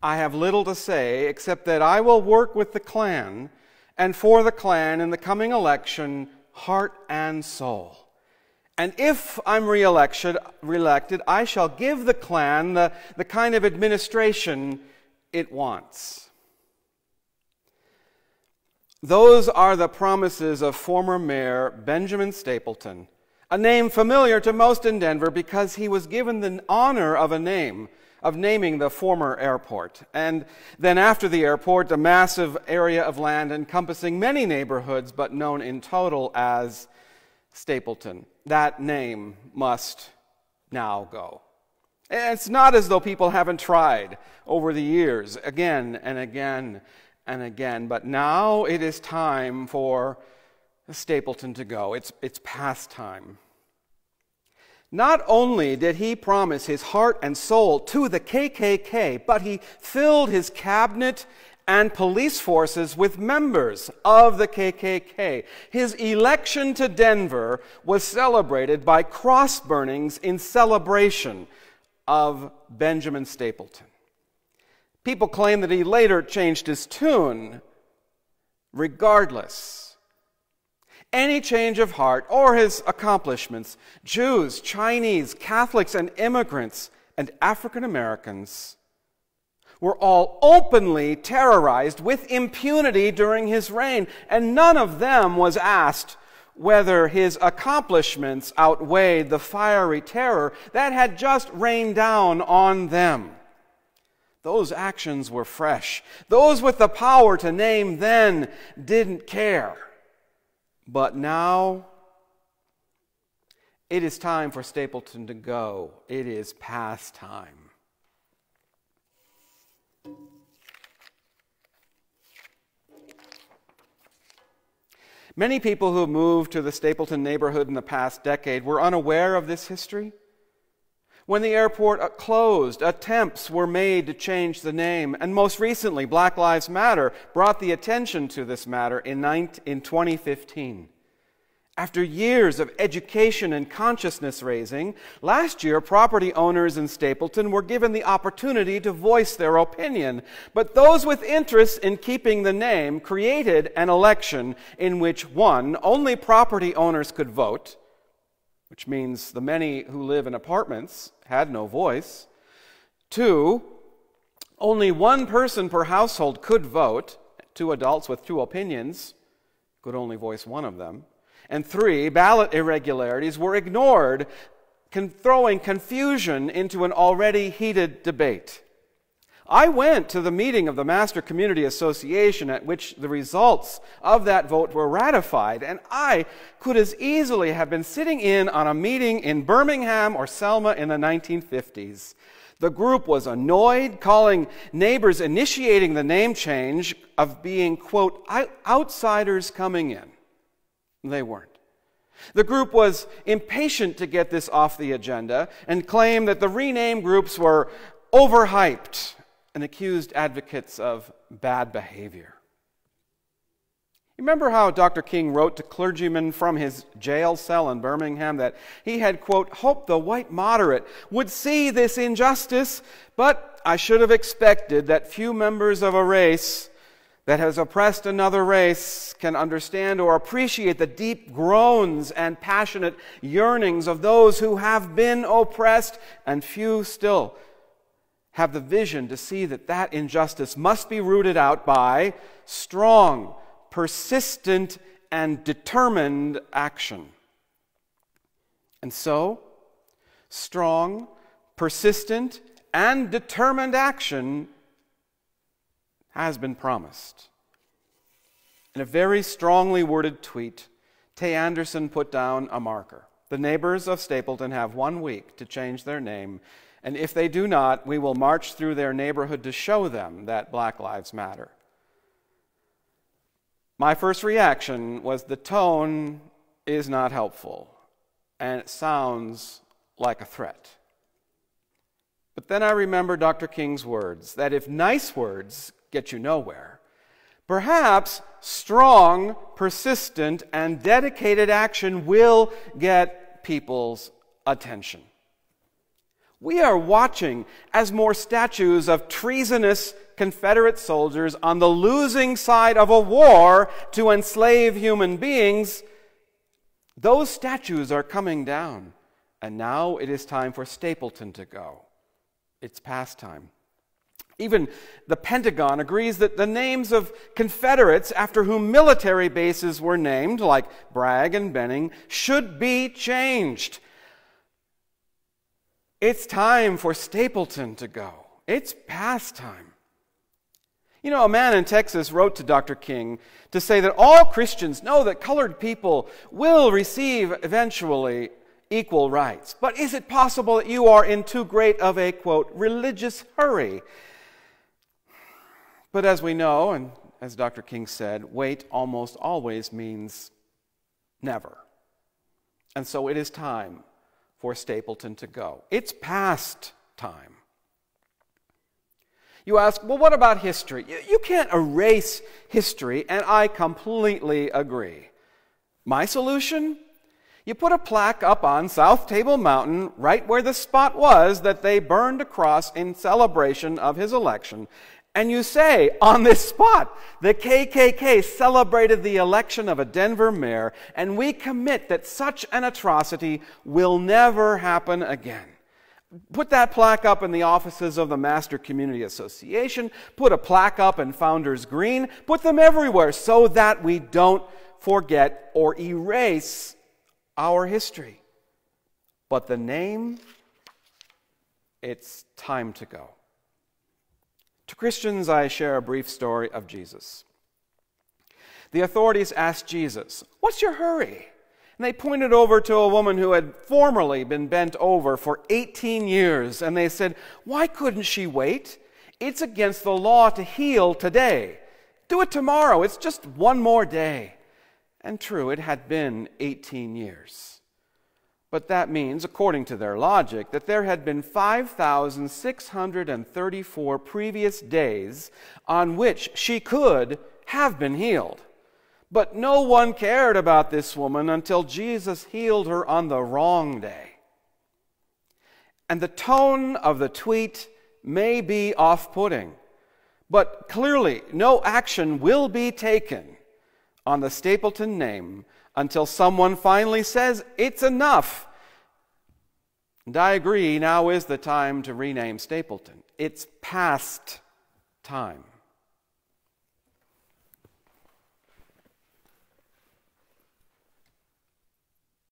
I have little to say except that I will work with the Klan and for the Klan in the coming election, heart and soul. And if I'm reelected, I shall give the Klan the kind of administration it wants. Those are the promises of former Mayor Benjamin Stapleton, a name familiar to most in Denver because he was given the honor of naming the former airport. And then after the airport, a massive area of land encompassing many neighborhoods, but known in total as Stapleton. That name must now go. It's not as though people haven't tried over the years, again and again and again, but now it is time for Stapleton to go. It's past time. Not only did he promise his heart and soul to the KKK, but he filled his cabinet and police forces with members of the KKK. His election to Denver was celebrated by cross burnings in celebration of Benjamin Stapleton. People claim that he later changed his tune. Regardless, any change of heart or his accomplishments, Jews, Chinese, Catholics, and immigrants and African Americans were all openly terrorized with impunity during his reign, and none of them was asked whether his accomplishments outweighed the fiery terror that had just rained down on them. Those actions were fresh. Those with the power to name then didn't care. But now, it is time for Stapleton to go. It is past time. Many people who moved to the Stapleton neighborhood in the past decade were unaware of this history. When the airport closed, attempts were made to change the name, and most recently, Black Lives Matter brought the attention to this matter in 2015. After years of education and consciousness raising, last year property owners in Stapleton were given the opportunity to voice their opinion. But those with interest in keeping the name created an election in which, one, only property owners could vote, which means the many who live in apartments had no voice. Two, only one person per household could vote. Two adults with two opinions could only voice one of them. And three, ballot irregularities were ignored, throwing confusion into an already heated debate. I went to the meeting of the Master Community Association at which the results of that vote were ratified, and I could as easily have been sitting in on a meeting in Birmingham or Selma in the 1950s. The group was annoyed, calling neighbors initiating the name change of being, quote, outsiders coming in. They weren't. The group was impatient to get this off the agenda and claimed that the rename groups were overhyped and accused advocates of bad behavior. Remember how Dr. King wrote to clergymen from his jail cell in Birmingham that he had, quote, hoped the white moderate would see this injustice, but I should have expected that few members of a race that has oppressed another race can understand or appreciate the deep groans and passionate yearnings of those who have been oppressed, and few still have the vision to see that that injustice must be rooted out by strong, persistent, and determined action. And so, strong, persistent, and determined action has been promised. In a very strongly worded tweet, Tay Anderson put down a marker. The neighbors of Stapleton have 1 week to change their name, and if they do not, we will march through their neighborhood to show them that Black Lives Matter. My first reaction was the tone is not helpful, and it sounds like a threat. But then I remember Dr. King's words, that if nice words get you nowhere, perhaps strong, persistent, and dedicated action will get people's attention. We are watching as more statues of treasonous Confederate soldiers on the losing side of a war to enslave human beings, those statues are coming down. And now it is time for Stapleton to go. It's past time. Even the Pentagon agrees that the names of Confederates after whom military bases were named, like Bragg and Benning, should be changed. It's time for Stapleton to go. It's past time. You know, a man in Texas wrote to Dr. King to say that all Christians know that colored people will receive eventually equal rights. But is it possible that you are in too great of a, quote, religious hurry? But as we know, and as Dr. King said, wait almost always means never. And so it is time for Stapleton to go. It's past time. You ask, well, what about history? You can't erase history, and I completely agree. My solution? You put a plaque up on South Table Mountain, right where the spot was that they burned a cross in celebration of his election, and you say, on this spot, the KKK celebrated the election of a Denver mayor, and we commit that such an atrocity will never happen again. Put that plaque up in the offices of the Master Community Association. Put a plaque up in Founders Green. Put them everywhere so that we don't forget or erase our history. But the name, it's time to go. To Christians, I share a brief story of Jesus. The authorities asked Jesus, "What's your hurry?" And they pointed over to a woman who had formerly been bent over for 18 years, and they said, "Why couldn't she wait? It's against the law to heal today. Do it tomorrow. It's just one more day." And true, it had been 18 years. But that means, according to their logic, that there had been 5,634 previous days on which she could have been healed. But no one cared about this woman until Jesus healed her on the wrong day. And the tone of the tweet may be off-putting, but clearly no action will be taken on the Stapleton name until someone finally says, it's enough. And I agree, now is the time to rename Stapleton. It's past time.